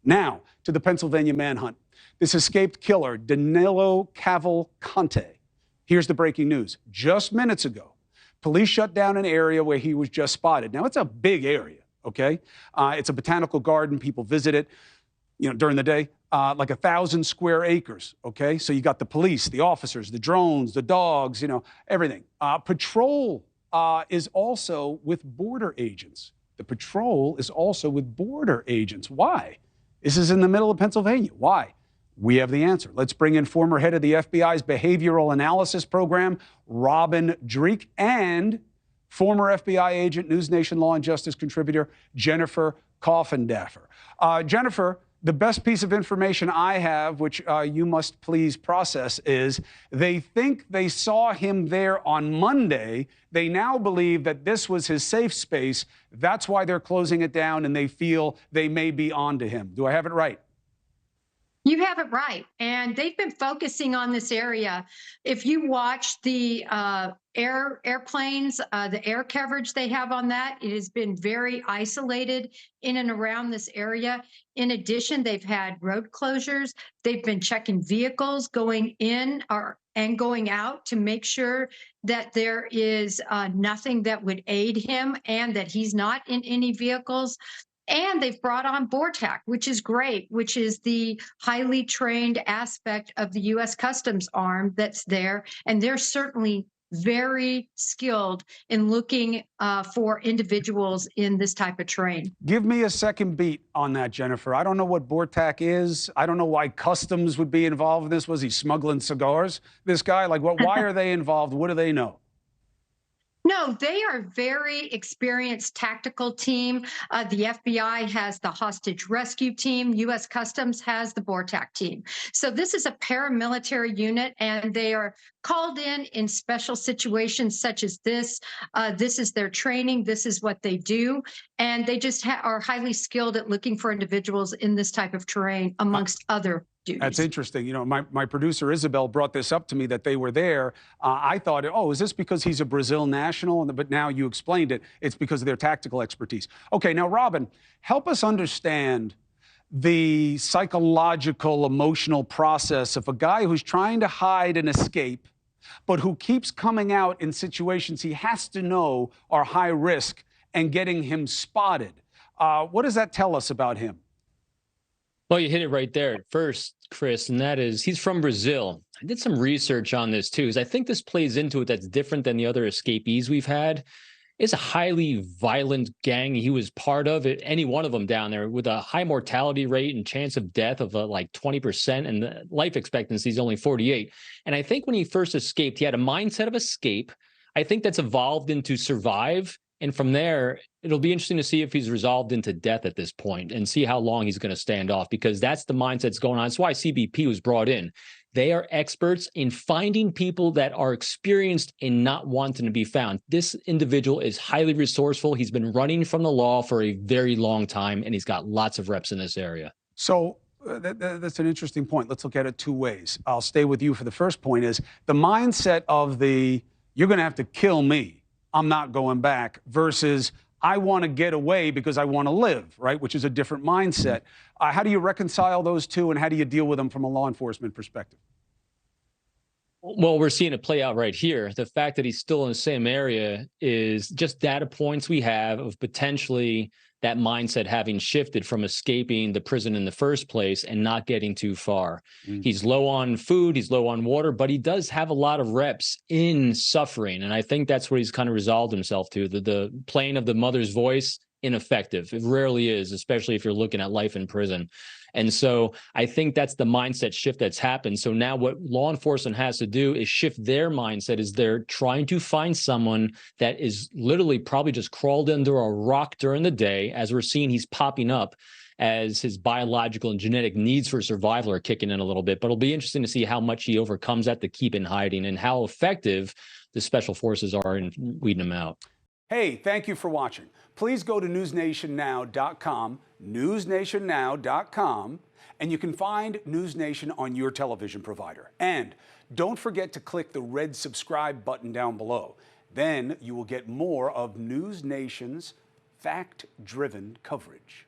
Now, to the Pennsylvania manhunt. This escaped killer, Danelo Cavalcante. Here's the breaking news. Just minutes ago, police shut down an area where he was just spotted. Now, it's a big area, okay? It's a botanical garden. People visit it, during the day. Like 1,000 square acres, okay? So you got the police, the officers, the drones, the dogs, everything. Patrol is also with border agents. The patrol is also with border agents. Why? This is in the middle of Pennsylvania. Why? We have the answer. Let's bring in former head of the FBI's Behavioral Analysis Program, Robin Dreeke, and former FBI agent, NewsNation Law and Justice contributor, Jennifer Coffindaffer. Jennifer, the best piece of information I have, which you must please process, is they think they saw him there on Monday. They now believe that this was his safe space. That's why they're closing it down, and they feel they may be onto him. Do I have it right? You have it right. And they've been focusing on this area. If you watch the airplanes, the air coverage they have on that, it has been very isolated in and around this area. In addition, they've had road closures. They've been checking vehicles going in and going out to make sure that there is nothing that would aid him and that he's not in any vehicles. And they've brought on BORTAC, which is great, which is the highly trained aspect of the U.S. Customs arm that's there. And they're certainly very skilled in looking for individuals in this type of terrain. Give me a second beat on that, Jennifer. I don't know what BORTAC is. I don't know why Customs would be involved in this. Was he smuggling cigars, this guy? Like, why are they involved? What do they know? No, they are a very experienced tactical team. The FBI has the hostage rescue team. U.S. Customs has the BORTAC team. So this is a paramilitary unit, and they are called in special situations such as this. This is their training. This is what they do. And they just are highly skilled at looking for individuals in this type of terrain, amongst other duties. That's interesting. My producer Isabel brought this up to me that they were there. I thought, is this because he's a Brazil national? But now you explained it. It's because of their tactical expertise. Okay, now, Robin, help us understand the psychological, emotional process of a guy who's trying to hide and escape, but who keeps coming out in situations he has to know are high risk and getting him spotted. What does that tell us about him? Well, you hit it right there at first, Chris, and that is he's from Brazil. I did some research on this, too, because I think this plays into it that's different than the other escapees we've had. It's a highly violent gang he was part of, any one of them down there, with a high mortality rate and chance of death of like 20%, and the life expectancy is only 48. And I think when he first escaped, he had a mindset of escape. I think that's evolved into survive. And from there, it'll be interesting to see if he's resolved into death at this point and see how long he's going to stand off, because that's the mindset that's going on. That's why CBP was brought in. They are experts in finding people that are experienced in not wanting to be found. This individual is highly resourceful. He's been running from the law for a very long time, and he's got lots of reps in this area. So that's an interesting point. Let's look at it two ways. I'll stay with you for the first point is the mindset of you're going to have to kill me. I'm not going back, versus I want to get away because I want to live, right? Which is a different mindset. How do you reconcile those two, and how do you deal with them from a law enforcement perspective? Well, we're seeing it play out right here. The fact that he's still in the same area is just data points we have of potentially that mindset having shifted from escaping the prison in the first place and not getting too far. He's low on food, he's low on water, but he does have a lot of reps in suffering. And I think that's what he's kind of resolved himself to. The playing of the mother's voice, ineffective. It rarely is, especially if you're looking at life in prison. And so I think that's the mindset shift that's happened. So now what law enforcement has to do is shift their mindset, is they're trying to find someone that is literally probably just crawled under a rock during the day. As we're seeing, he's popping up as his biological and genetic needs for survival are kicking in a little bit. But it'll be interesting to see how much he overcomes that to keep in hiding and how effective the special forces are in weeding him out. Hey, thank you for watching. Please go to newsnationnow.com, newsnationnow.com, and you can find NewsNation on your television provider. And don't forget to click the red subscribe button down below. Then you will get more of NewsNation's fact-driven coverage.